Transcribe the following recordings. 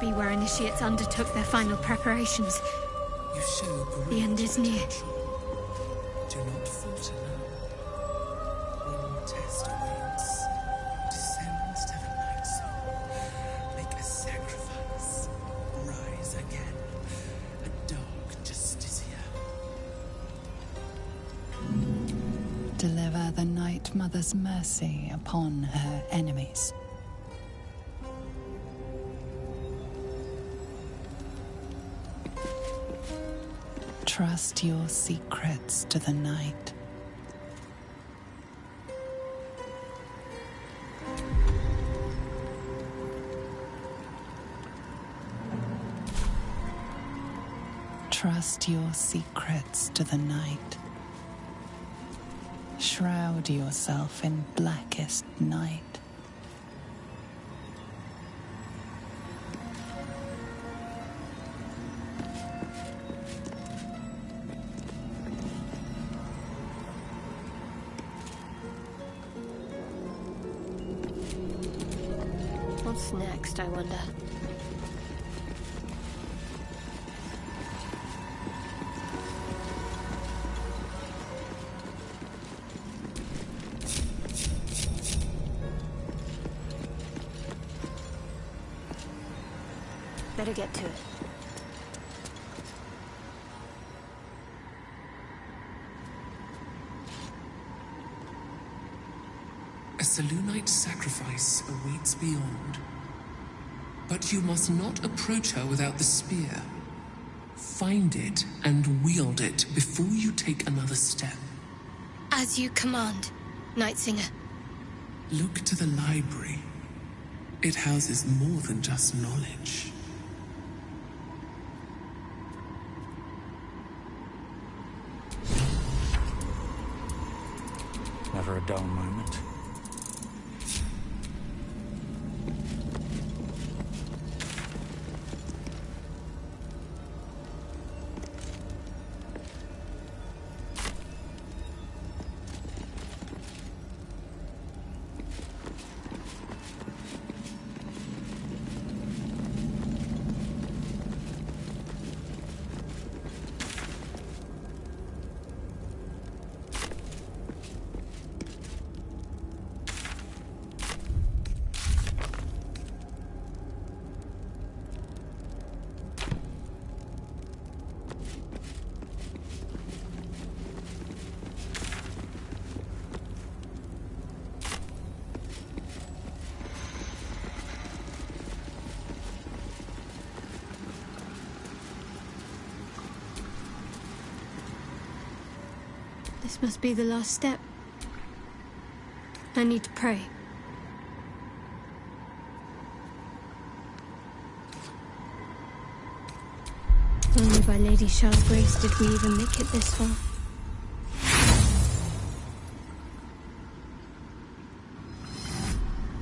must be where initiates undertook their final preparations. You show great The end is near. potential. Do not falter now. One test awaits. Descend, Seven Night Soul. Make a sacrifice. Rise again. A dark justice here. Deliver the Night Mother's mercy upon her enemies. Trust your secrets to the night. Trust your secrets to the night. Shroud yourself in blackest night. What's next, I wonder? Better get to it. A Selûnite sacrifice awaits beyond. But you must not approach her without the spear. Find it and wield it before you take another step. As you command, Night Singer. Look to the library. It houses more than just knowledge. Never a dull moment. This must be the last step. I need to pray. Only by Lady Shah's grace did we even make it this far.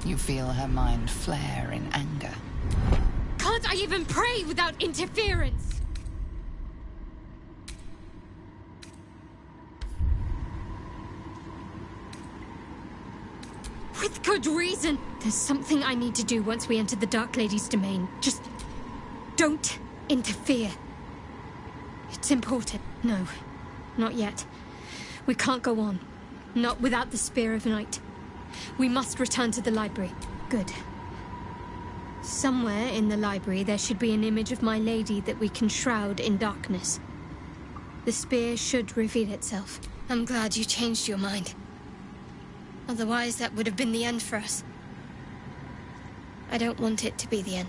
You feel her mind flare in anger. Can't I even pray without interference? With good reason. There's something I need to do once we enter the Dark Lady's domain. Just don't interfere. It's important. No, not yet. We can't go on. Not without the Spear of Night. We must return to the library. Good. Somewhere in the library there should be an image of my lady that we can shroud in darkness. The spear should reveal itself. I'm glad you changed your mind. Otherwise, that would have been the end for us. I don't want it to be the end.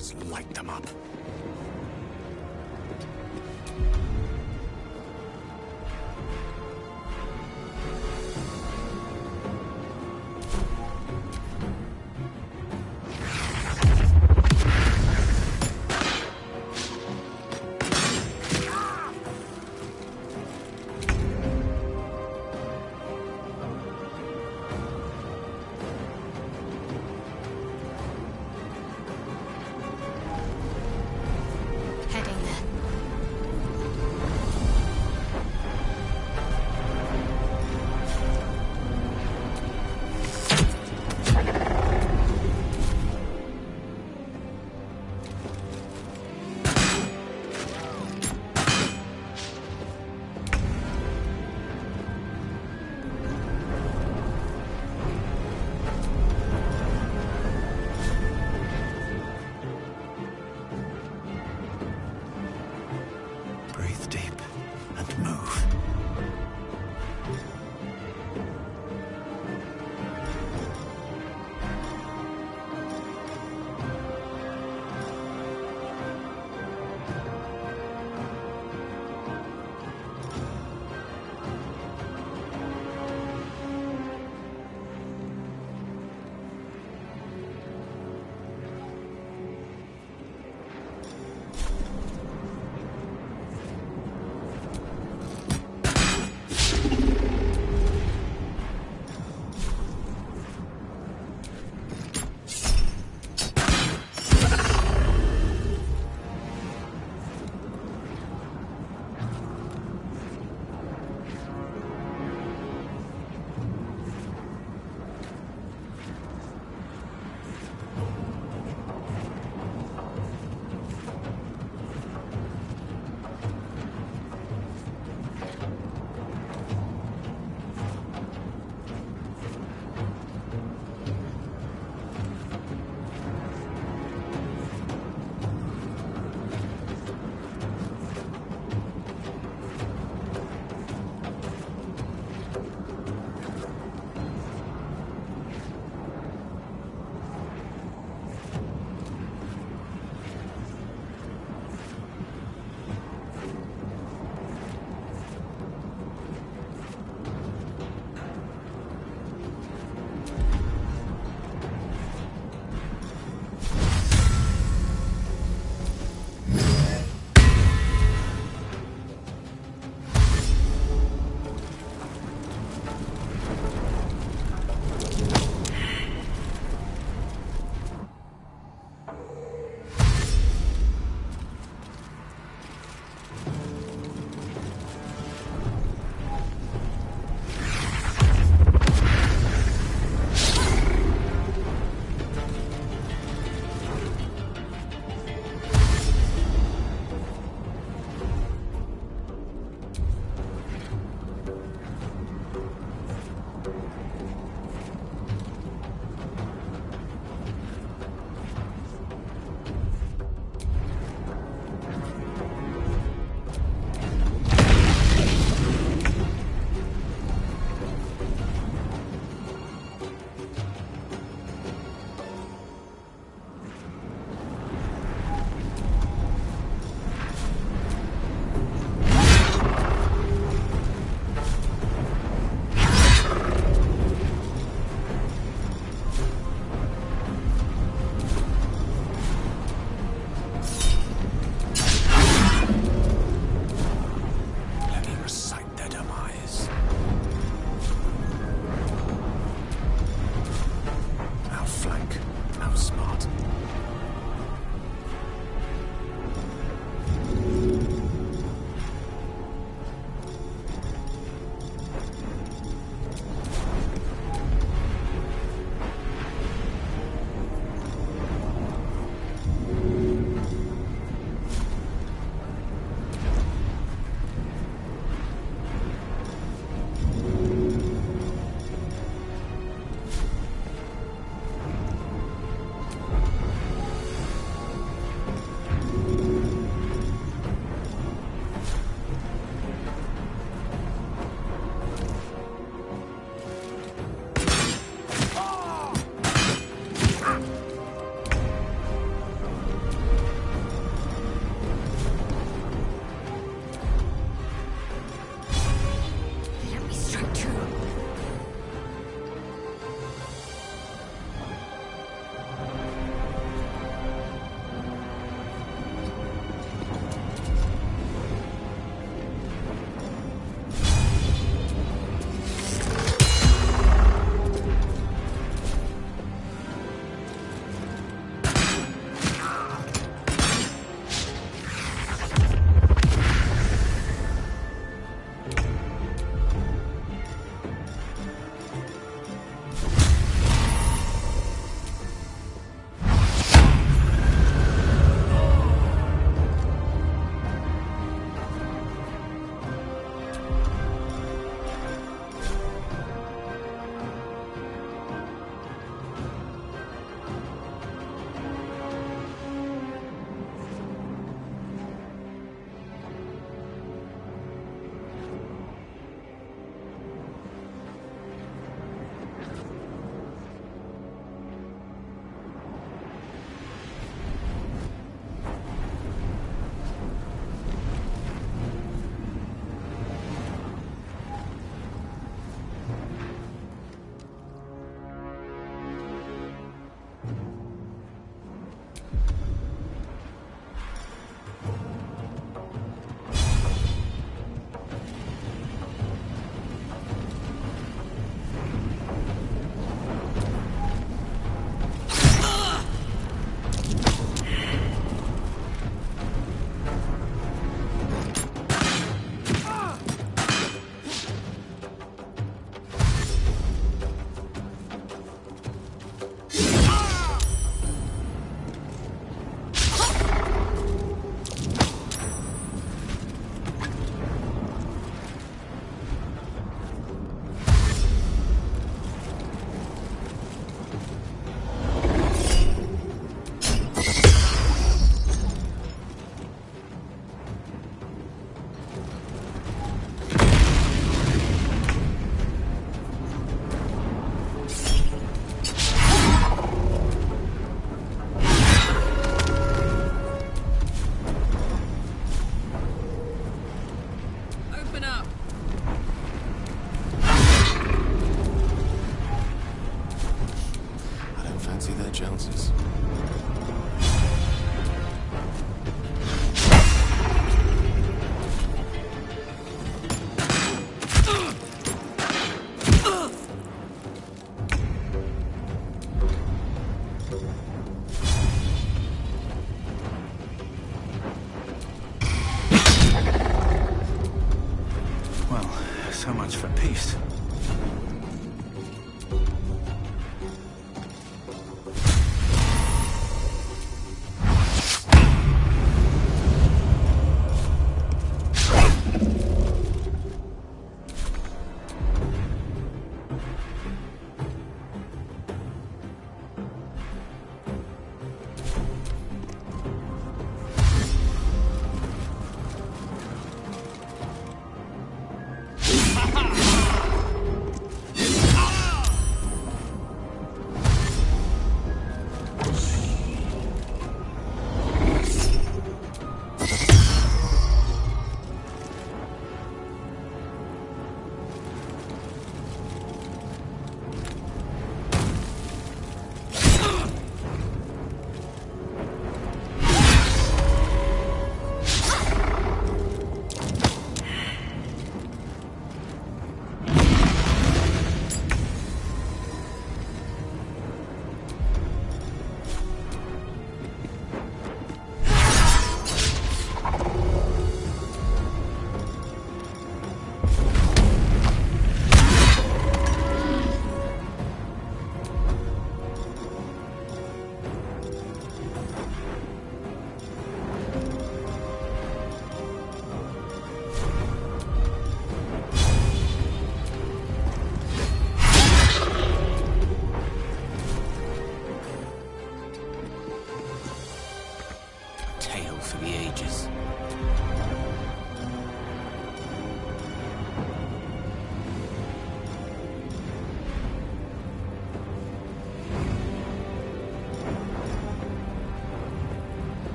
Let's light them up.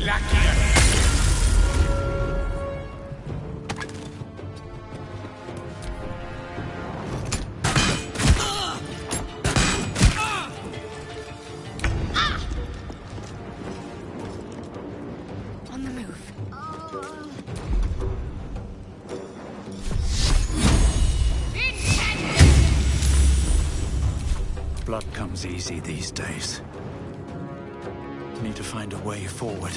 On the move. Blood comes easy these days. Need to find a way forward.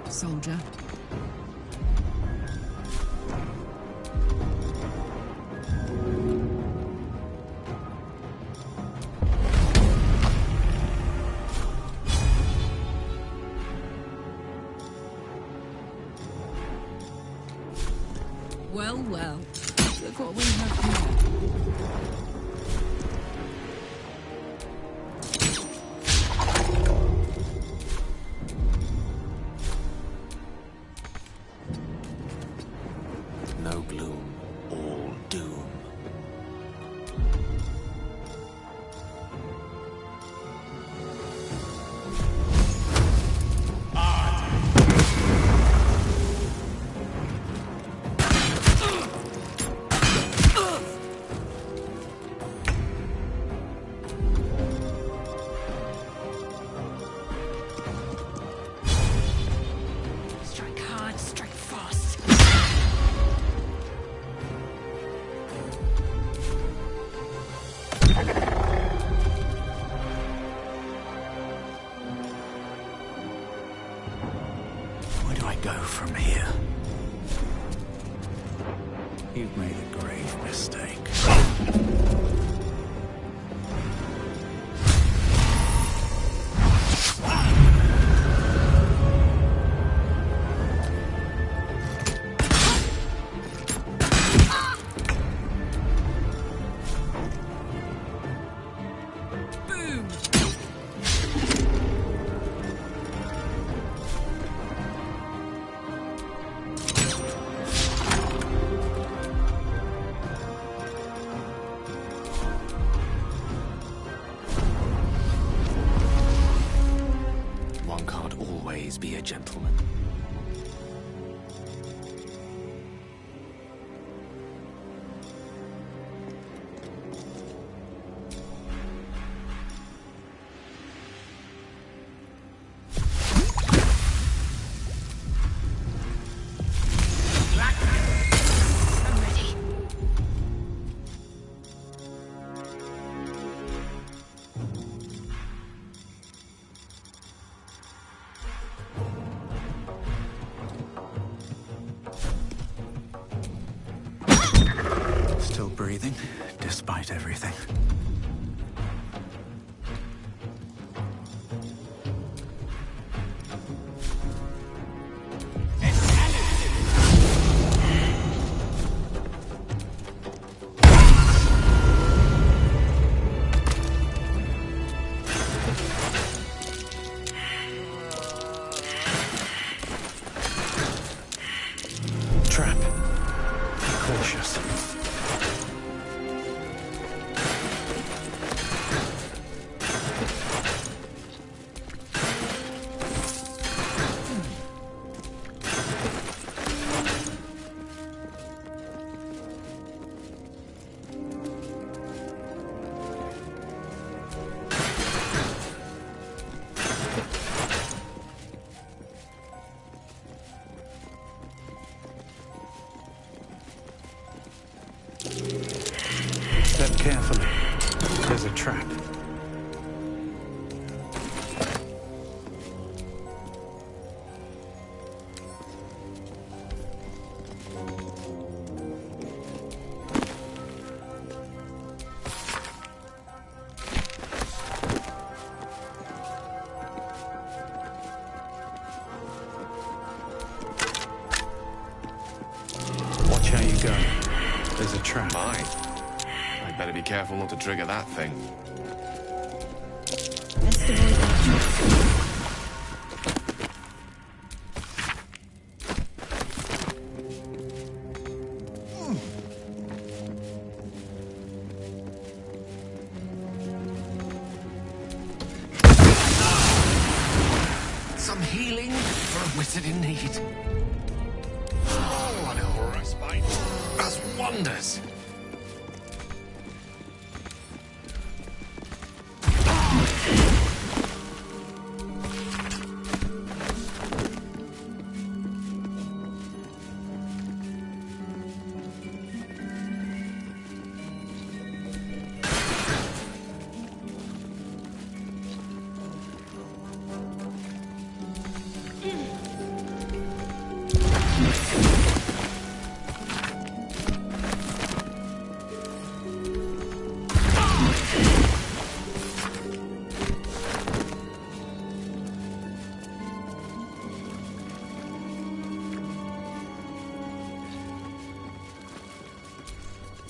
Soldier. Well, well. Look what we have here. No gloom, all doom. Strike hard, strike fast. Where do I go from here? You've made a grave mistake. Boom! One can't always be a gentleman. I'm ready. Still breathing, despite everything. Trap. Be cautious. Step carefully. There's a trap. gun. There's a trap. My. I'd better be careful not to trigger that thing. Best avoid that. Some healing for a wizard in need. Oh, a little respite does wonders.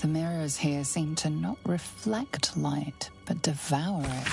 The mirrors here seem to not reflect light, but devour it.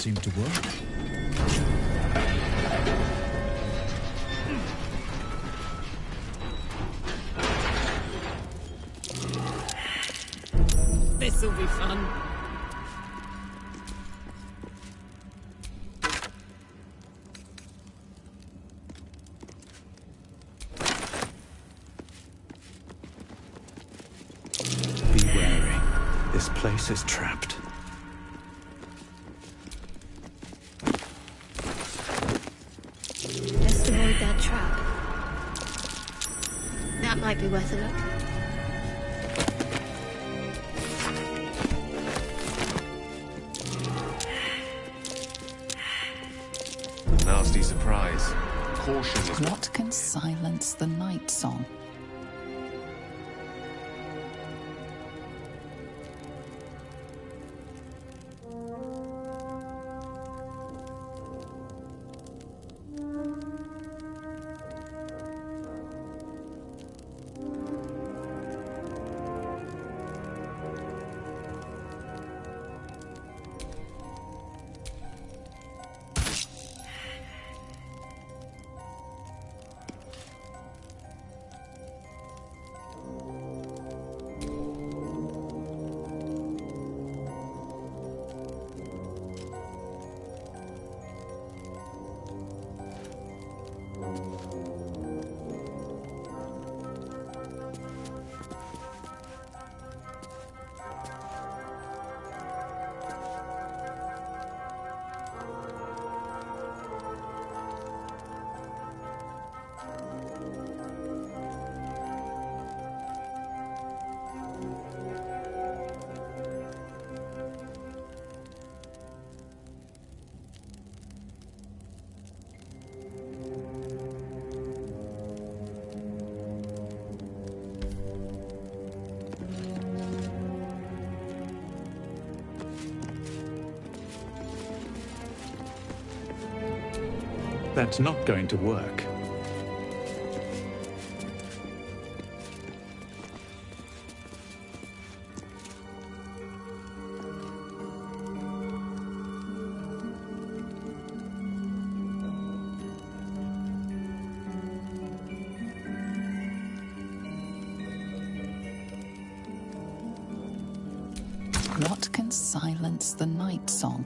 seemed to work. This'll be fun. Be wary. This place is trapped. Best avoid that trap. That might be worth a look. Nasty surprise. Caution is What can silence the night song? That's not going to work. What can silence the night song?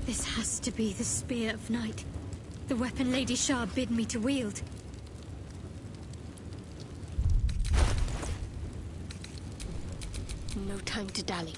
This has to be the Spear of Night. The weapon Lady Shah bid me to wield. No time to dally.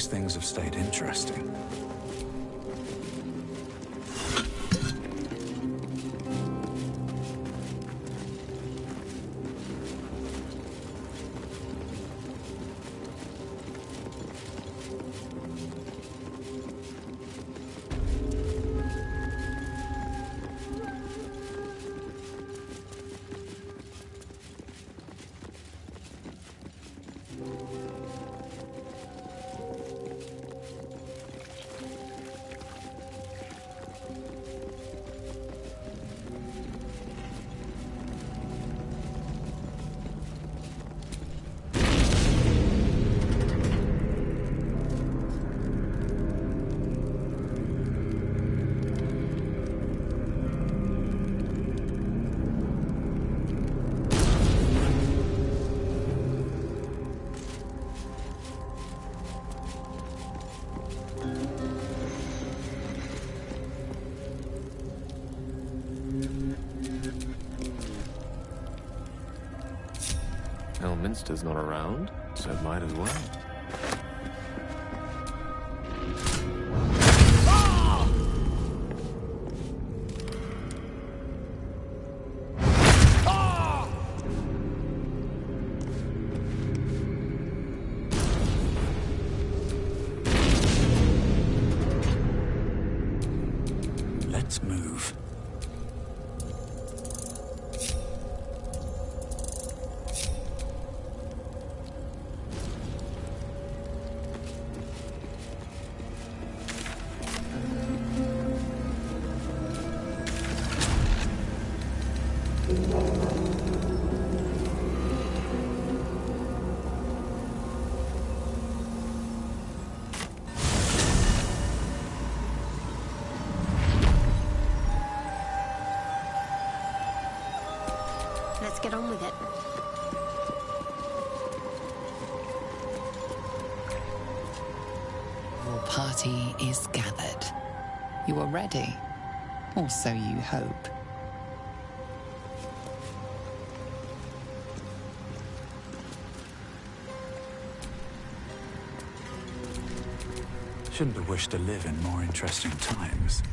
least things have stayed interesting. Elminster's not around, so might as well. Let's move. Let's get on with it. Your party is gathered. You are ready, or so you hope. Shouldn't have wished to live in more interesting times.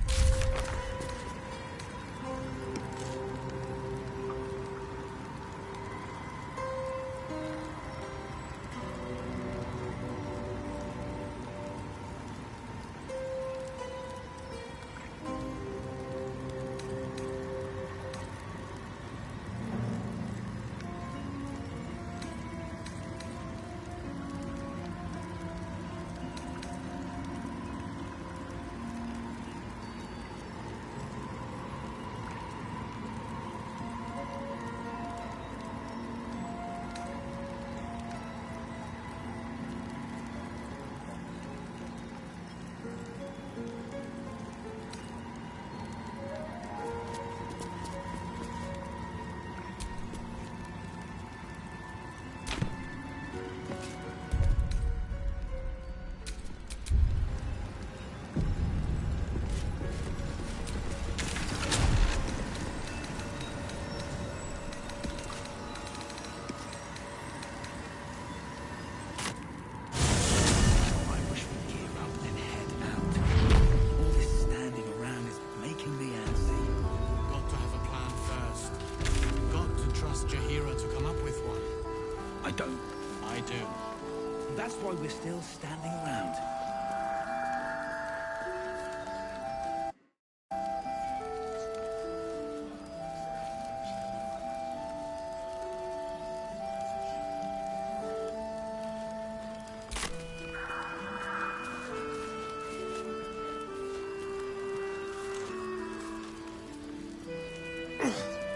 That's why we're still standing around.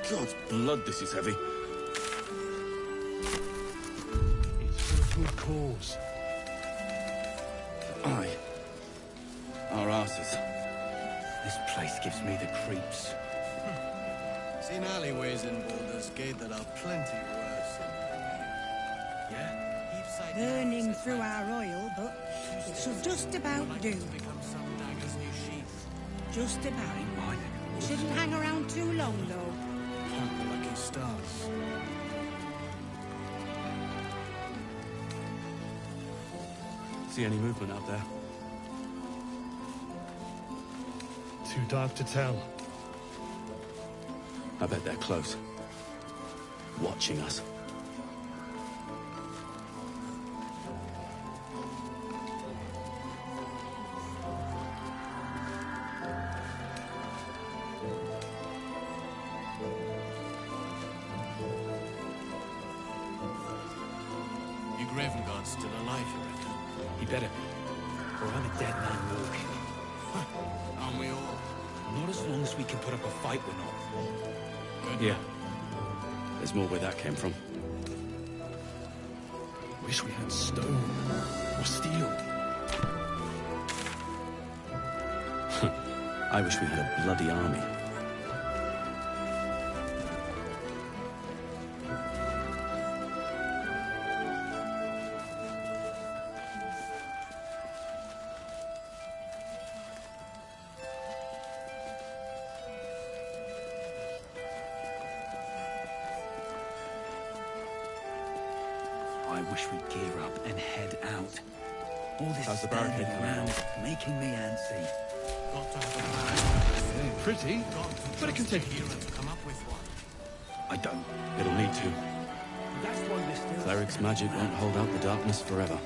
God's blood, this is heavy. Good cause. Aye. Our asses. This place gives me the creeps. Seen alleyways in Baldur's Gate that are plenty worse. Yeah? Burning through our oil, but it should just about do. Become some dagger's new sheath. Just about. Shouldn't hang around too long, though. Count the lucky stars. See any movement out there? Too dark to tell. I bet they're close. Watching us. Your Gravenguard's still alive, you reckon? He better be. Or I'm a dead man walking. Aren't we all? Not as long as we can put up a fight, we're not. Yeah. There's more where that came from. Wish we had stone or steel. I wish we had a bloody army. I wish we'd gear up and head out. All this How's the standing barricade coming around along? is making me antsy. Got to have a plan. Pretty, Got to but it can trust take the hero to come up with one. I don't. It'll need to. That's why we're still... Cleric's magic won't hold out the darkness forever.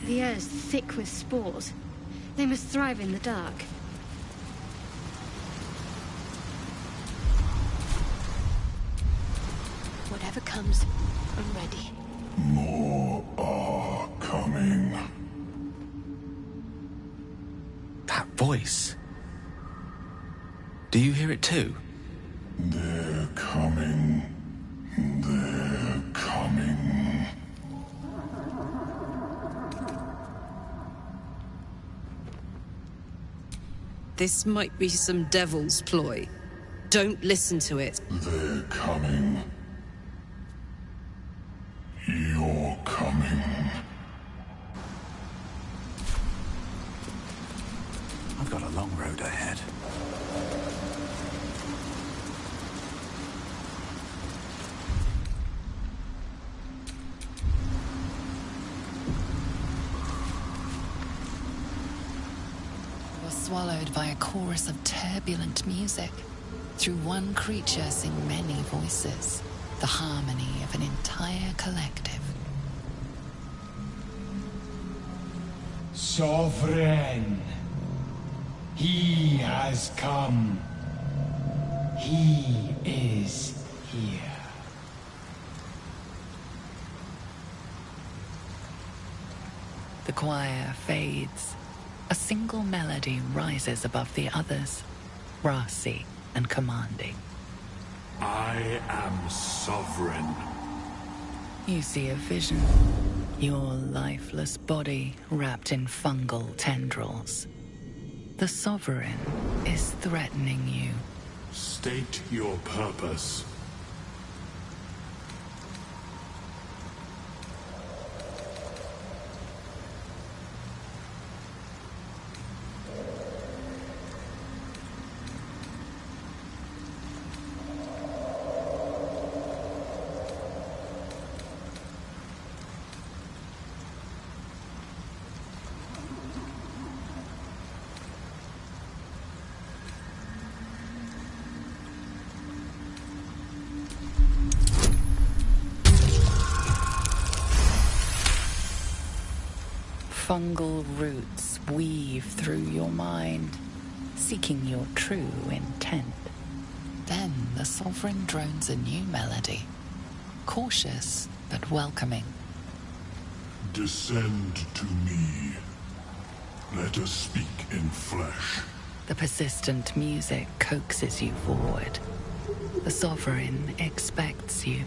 The air's thick with spores. They must thrive in the dark. Whatever comes, I'm ready. More are coming. That voice. Do you hear it too? They're coming. They're coming. This might be some devil's ploy. Don't listen to it. They're coming. You're coming. I've got a long road ahead. Swallowed by a chorus of turbulent music. Through one creature sing many voices, the harmony of an entire collective. Sovereign, he has come. He is here. The choir fades. A single melody rises above the others, brassy and commanding. I am sovereign. You see a vision. Your lifeless body wrapped in fungal tendrils. The sovereign is threatening you. State your purpose. Fungal roots weave through your mind, seeking your true intent. Then the sovereign drones a new melody, cautious but welcoming. Descend to me. Let us speak in flesh. The persistent music coaxes you forward. The sovereign expects you.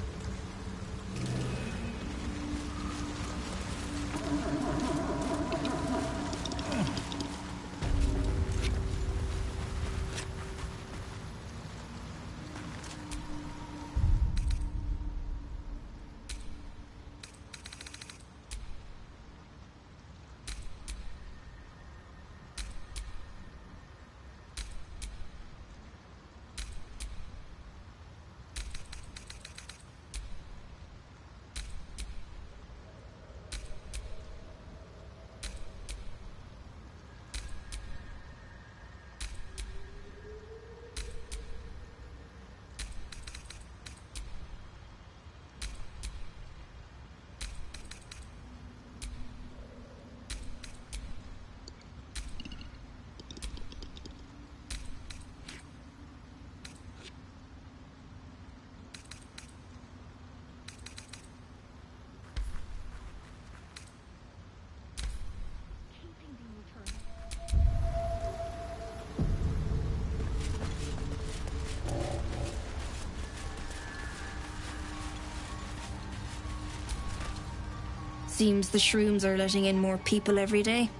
Seems the shrooms are letting in more people every day.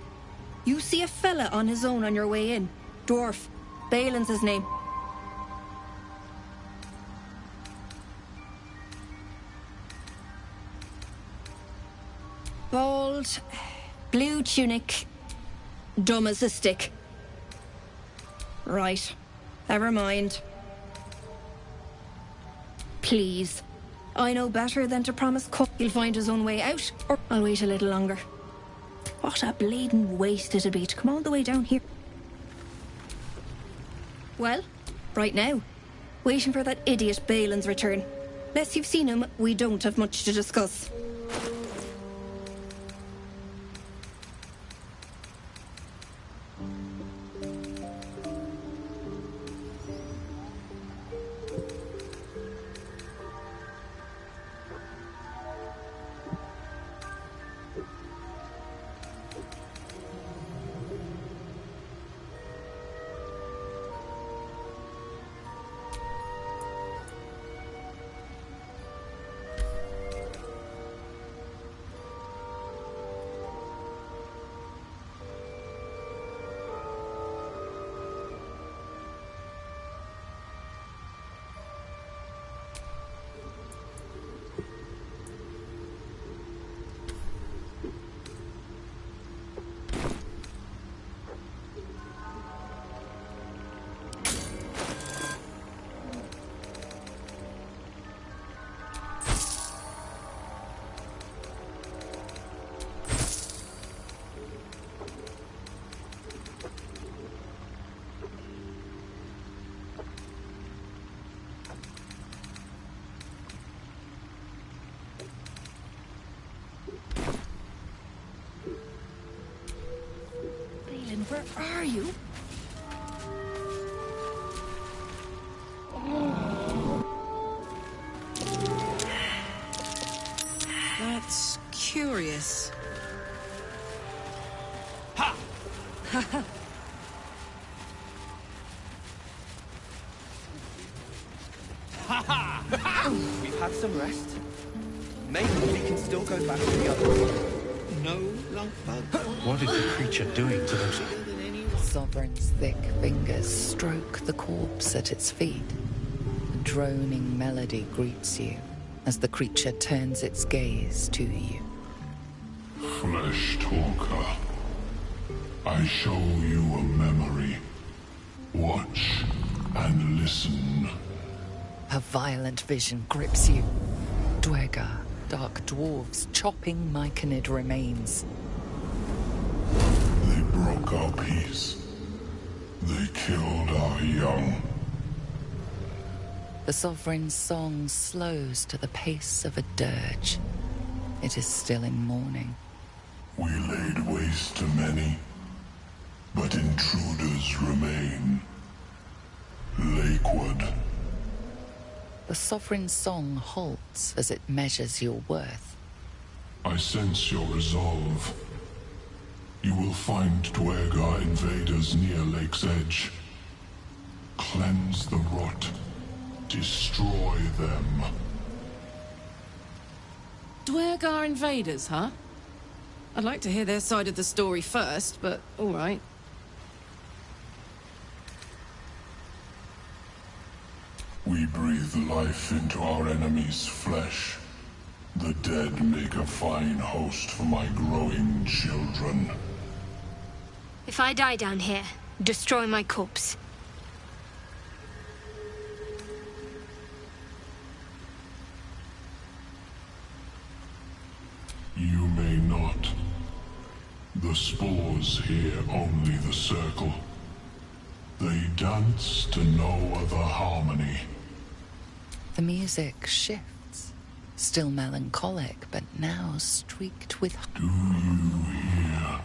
You see a fella on his own on your way in. Dwarf. Balin's his name. Bald, blue tunic, dumb as a stick. Right. Never mind. Please. I know better than to promise Cook he'll find his own way out, or I'll wait a little longer. What a bleeding waste it'd be to come all the way down here. Well, right now. Waiting for that idiot Balin's return. Unless you've seen him, we don't have much to discuss. Paladin, where are you? That's curious. Ha! We've had some rest. Maybe we can still go back to the others. No lump bug. What is the creature doing to those? Sovereign's thick fingers stroke the corpse at its feet. A droning melody greets you as the creature turns its gaze to you. Flesh talker, I show you a memory. Watch and listen. A violent vision grips you. Dwergar, dark dwarves chopping myconid remains. They broke our peace. They killed our young. The Sovereign's song slows to the pace of a dirge. It is still in mourning. We laid waste to many, but intruders remain. Lakeward. The Sovereign's song halts as it measures your worth. I sense your resolve. You will find Dwergar invaders near Lake's Edge. Cleanse the rot. Destroy them. Dwergar invaders, huh? I'd like to hear their side of the story first, but all right. We breathe life into our enemy's flesh. The dead make a fine host for my growing children. If I die down here, destroy my corpse. You may not. The spores hear only the circle. They dance to no other harmony. The music shifts, still melancholic, but now streaked with... Do you hear?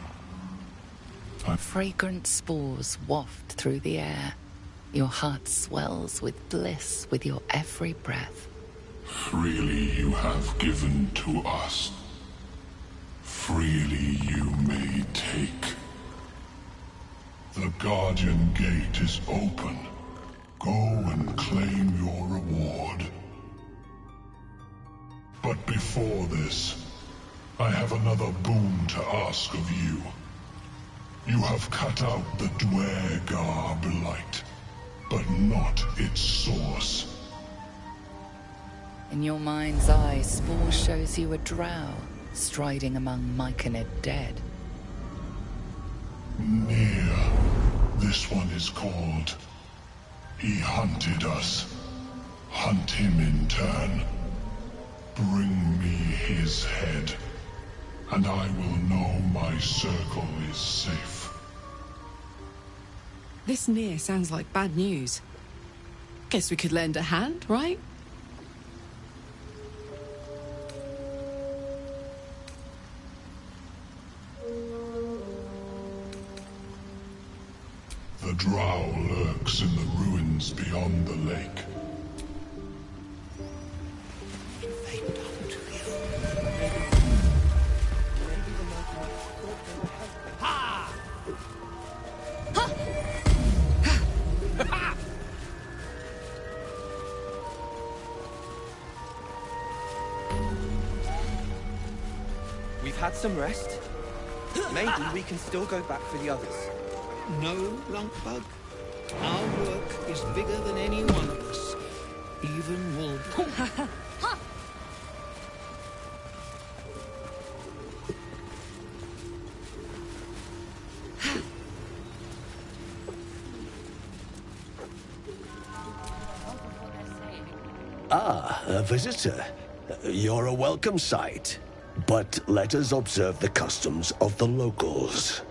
Fragrant spores waft through the air. Your heart swells with bliss with your every breath. Freely you have given to us. Freely you may take. The Guardian Gate is open. Go and claim your reward. But before this, I have another boon to ask of you. You have cut out the Dwergar blight, but not its source. In your mind's eye, Spore shows you a drow, striding among myconid dead. Near. This one is called. He hunted us. Hunt him in turn. Bring me his head, and I will know my circle is safe. This near sounds like bad news. Guess we could lend a hand, right? The drow lurks in the ruins beyond the lake. We've had some rest. Maybe we can still go back for the others. No lump bug. Our work is bigger than any one of us. Even Wolf. Ah, a visitor. You're a welcome sight. But let us observe the customs of the locals.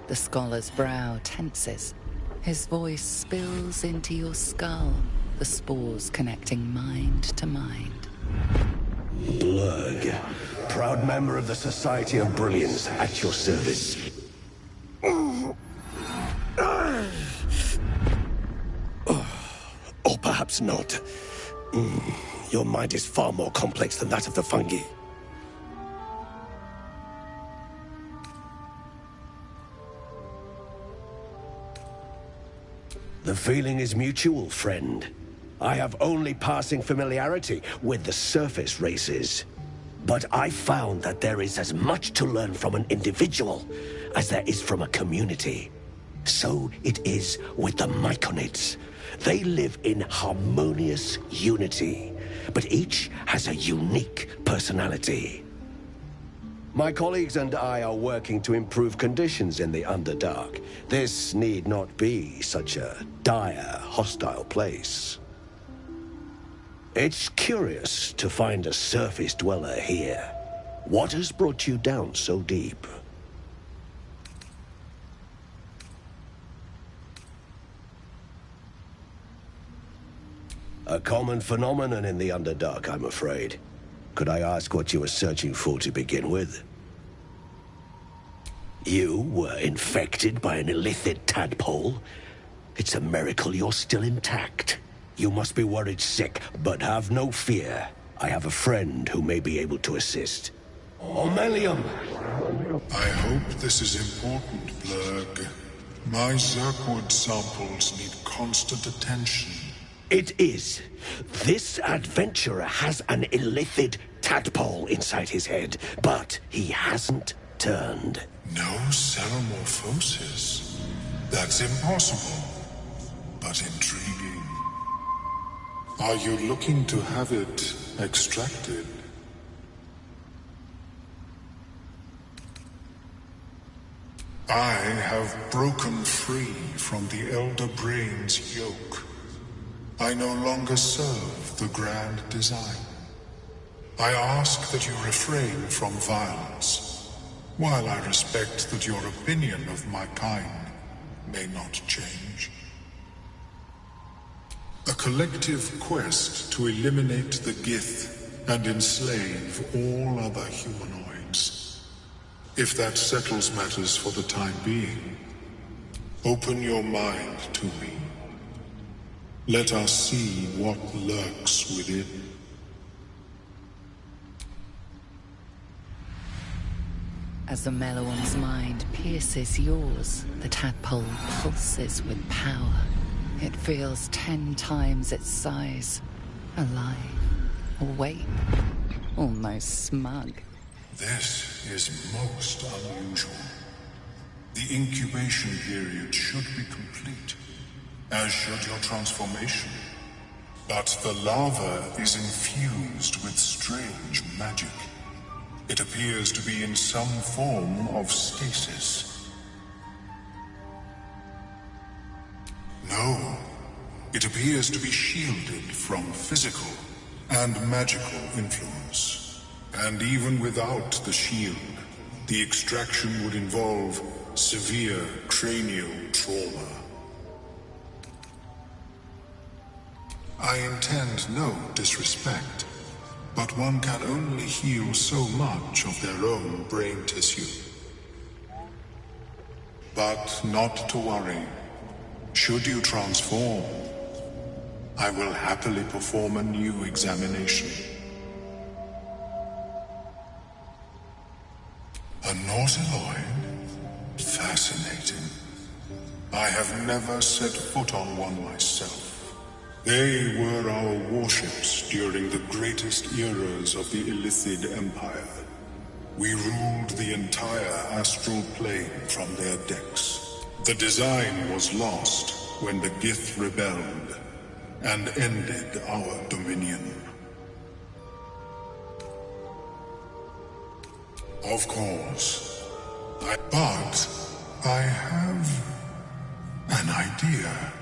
The scholar's brow tenses. His voice spills into your skull, the spores connecting mind to mind. Blurg, proud member of the Society of Brilliance, at your service. perhaps not. Your mind is far more complex than that of the fungi. The feeling is mutual, friend. I have only passing familiarity with the surface races. But I found that there is as much to learn from an individual as there is from a community. So it is with the Myconids. They live in harmonious unity, but each has a unique personality. My colleagues and I are working to improve conditions in the Underdark. This need not be such a dire, hostile place. It's curious to find a surface dweller here. What has brought you down so deep? A common phenomenon in the Underdark, I'm afraid. Could I ask what you were searching for to begin with? You were infected by an illithid tadpole? It's a miracle you're still intact. You must be worried sick, but have no fear. I have a friend who may be able to assist. Omelium! I hope this is important, Blurg. My Zerkwood samples need constant attention. It is. This adventurer has an illithid tadpole inside his head, but he hasn't turned. No cellomorphosis. That's impossible, but intriguing. Are you looking to have it extracted? I have broken free from the Elder Brain's yoke. I no longer serve the grand design. I ask that you refrain from violence, while I respect that your opinion of my kind may not change. A collective quest to eliminate the Gith and enslave all other humanoids. If that settles matters for the time being, open your mind to me. Let us see what lurks within. As the Meloam's mind pierces yours, the tadpole pulses with power. It feels 10 times its size. Alive, awake, almost smug. This is most unusual. The incubation period should be complete, as should your transformation. But the larva is infused with strange magic. It appears to be in some form of stasis. No, it appears to be shielded from physical and magical influence. And even without the shield, the extraction would involve severe cranial trauma. I intend no disrespect, but one can only heal so much of their own brain tissue. But not to worry. Should you transform, I will happily perform a new examination. A Nautiloid? Fascinating. I have never set foot on one myself. They were our warships during the greatest eras of the Illithid Empire. We ruled the entire astral plane from their decks. The design was lost when the Gith rebelled and ended our dominion. Of course. But I have an idea.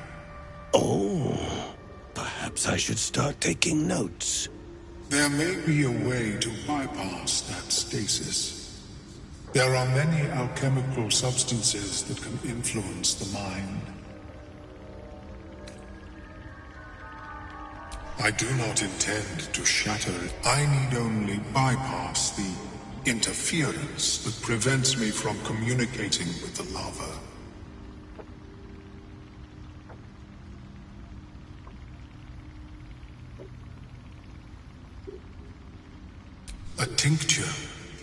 Oh, perhaps I should start taking notes. There may be a way to bypass that stasis. There are many alchemical substances that can influence the mind. I do not intend to shatter it. I need only bypass the interference that prevents me from communicating with the lava. A tincture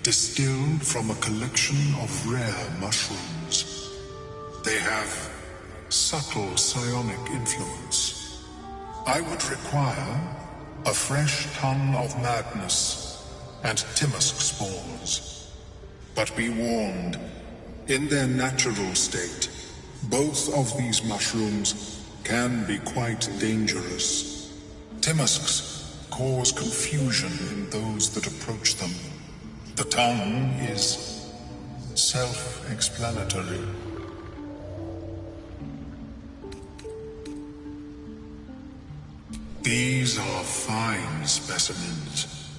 distilled from a collection of rare mushrooms. They have subtle psionic influence. I would require a fresh ton of madness and Timosk spores. But be warned, in their natural state, both of these mushrooms can be quite dangerous. Timusks cause confusion in those that approach them. The tongue is self-explanatory. These are fine specimens.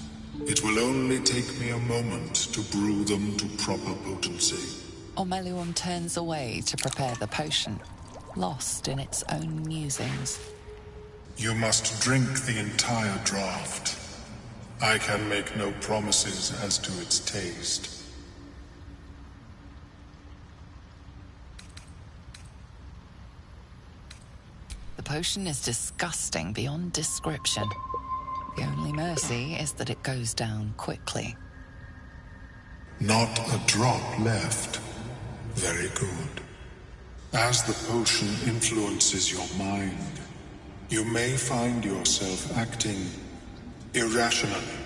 It will only take me a moment to brew them to proper potency. Ormeluum turns away to prepare the potion, lost in its own musings. You must drink the entire draught. I can make no promises as to its taste. The potion is disgusting beyond description. The only mercy is that it goes down quickly. Not a drop left. Very good. As the potion influences your mind, you may find yourself acting irrationally.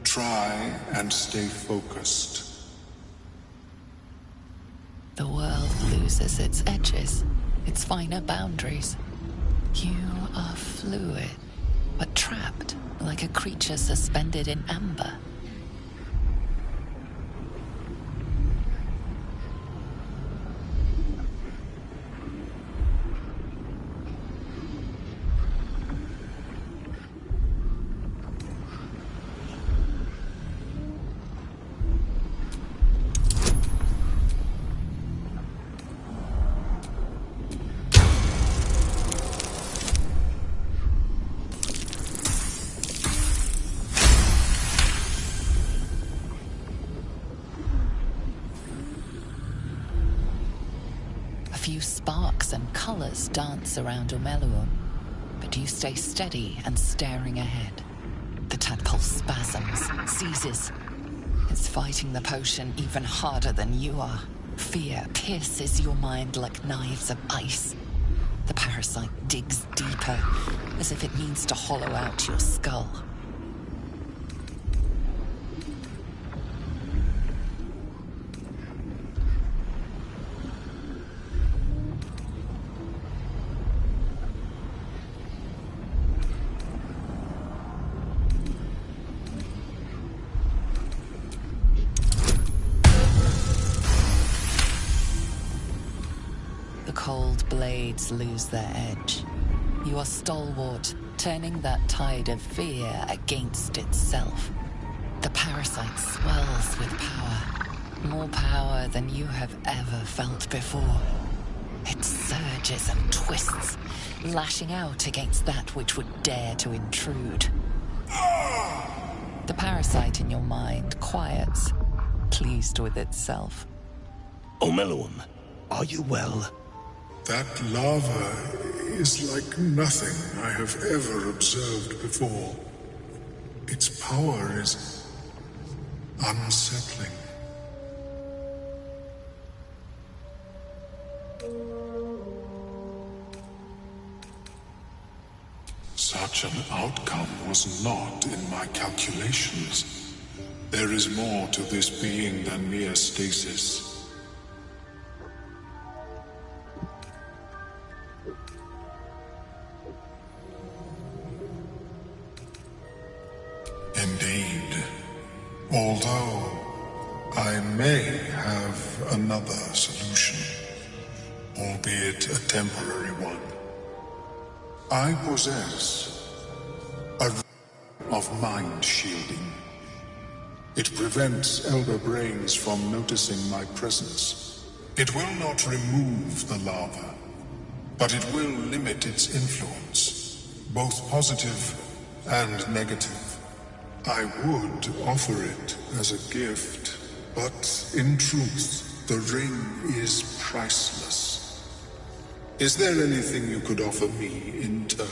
Try and stay focused. The world loses its edges, its finer boundaries. You are fluid, but trapped like a creature suspended in amber. Sparks and colors dance around Ormeluum, but you stay steady and staring ahead. The tadpole spasms, seizes. It's fighting the potion even harder than you are. Fear pierces your mind like knives of ice. The parasite digs deeper, as if it needs to hollow out your skull. Lose their edge. You are stalwart, turning that tide of fear against itself. The parasite swells with power, more power than you have ever felt before. It surges and twists, lashing out against that which would dare to intrude. The parasite in your mind quiets, pleased with itself. Ormeluum, are you well? That lava is like nothing I have ever observed before. Its power is unsettling. Such an outcome was not in my calculations. There is more to this being than mere stasis. Indeed. Although I may have another solution, albeit a temporary one. I possess a of mind shielding. It prevents elder brains from noticing my presence. It will not remove the lava, but it will limit its influence, both positive and negative. I would offer it as a gift, but in truth, the ring is priceless. Is there anything you could offer me in turn?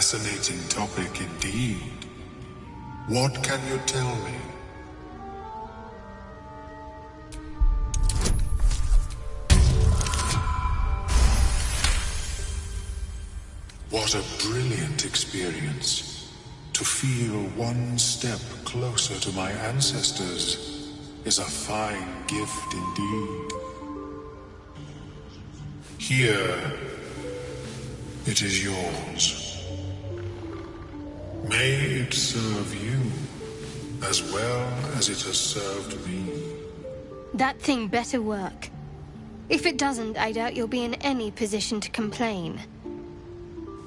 fascinating topic indeed. What can you tell me? What a brilliant experience. To feel one step closer to my ancestors is a fine gift indeed. Here, it is yours. May it serve you as well as it has served me. That thing better work. If it doesn't, I doubt you'll be in any position to complain.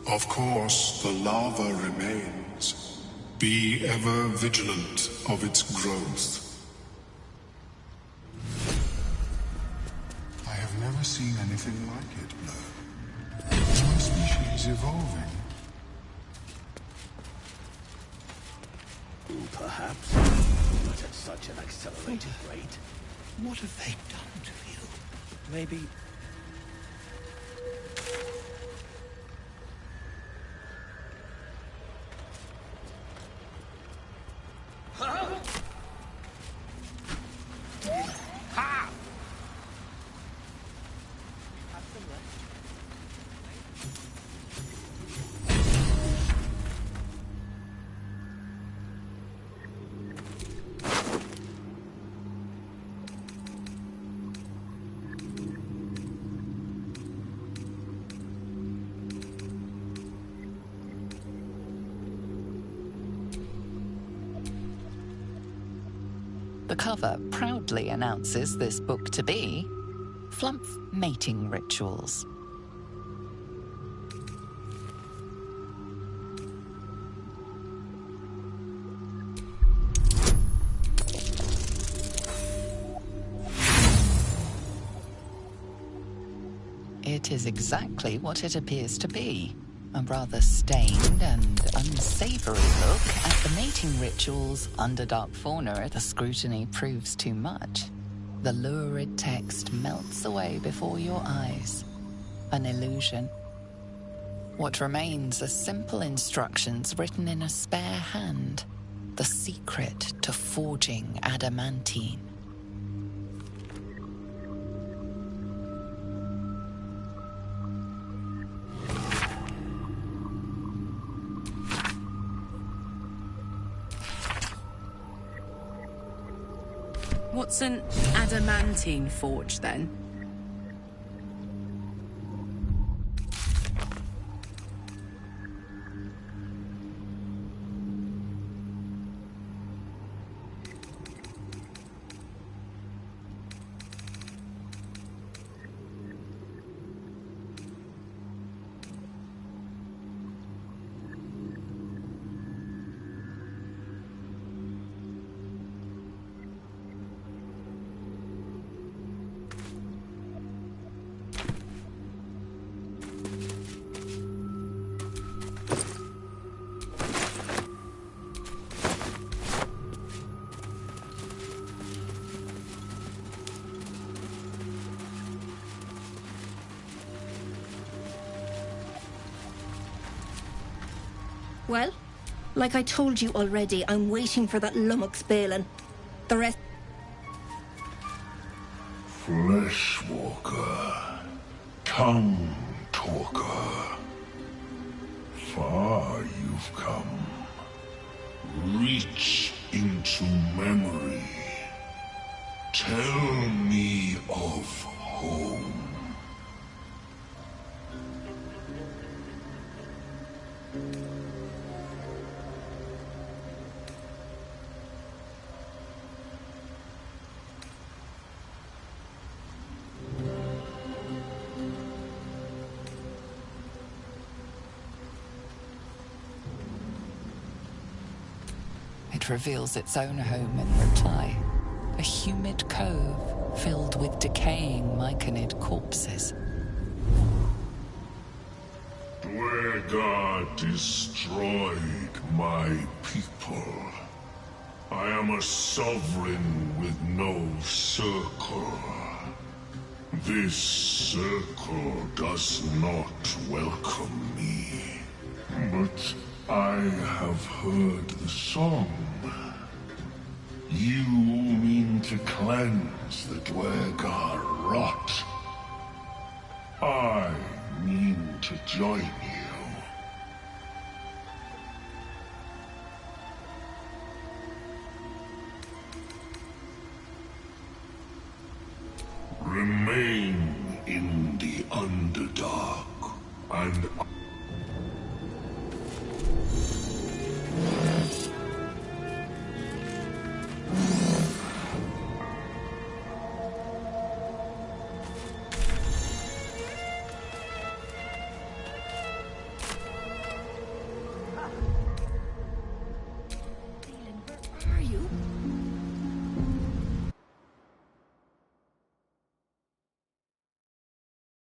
Of course, the lava remains. Be ever vigilant of its growth. I have never seen anything like it, Blur. Is my species evolving? Perhaps, but at such an accelerated rate. What have they done to you? Maybe... The cover proudly announces this book to be Flumph Mating Rituals. It is exactly what it appears to be. A rather stained and unsavory look at the mating rituals UnderDark fauna if the scrutiny proves too much. The lurid text melts away before your eyes. An illusion. What remains are simple instructions written in a spare hand. The secret to forging adamantine. What's an adamantine forge, then? Well, like I told you already, I'm waiting for that lummox Balin. The rest... Fleshwalker, tongue talker. Far you've come. Reach into memory. Tell me of home. It reveals its own home in reply. A humid cove filled with decaying myconid corpses. Dwegar destroyed my people. I am a sovereign with no circle. This circle does not welcome me. But I have heard the song. You mean to cleanse the Dwergar rot. I mean to join you. Remain in the Underdark, and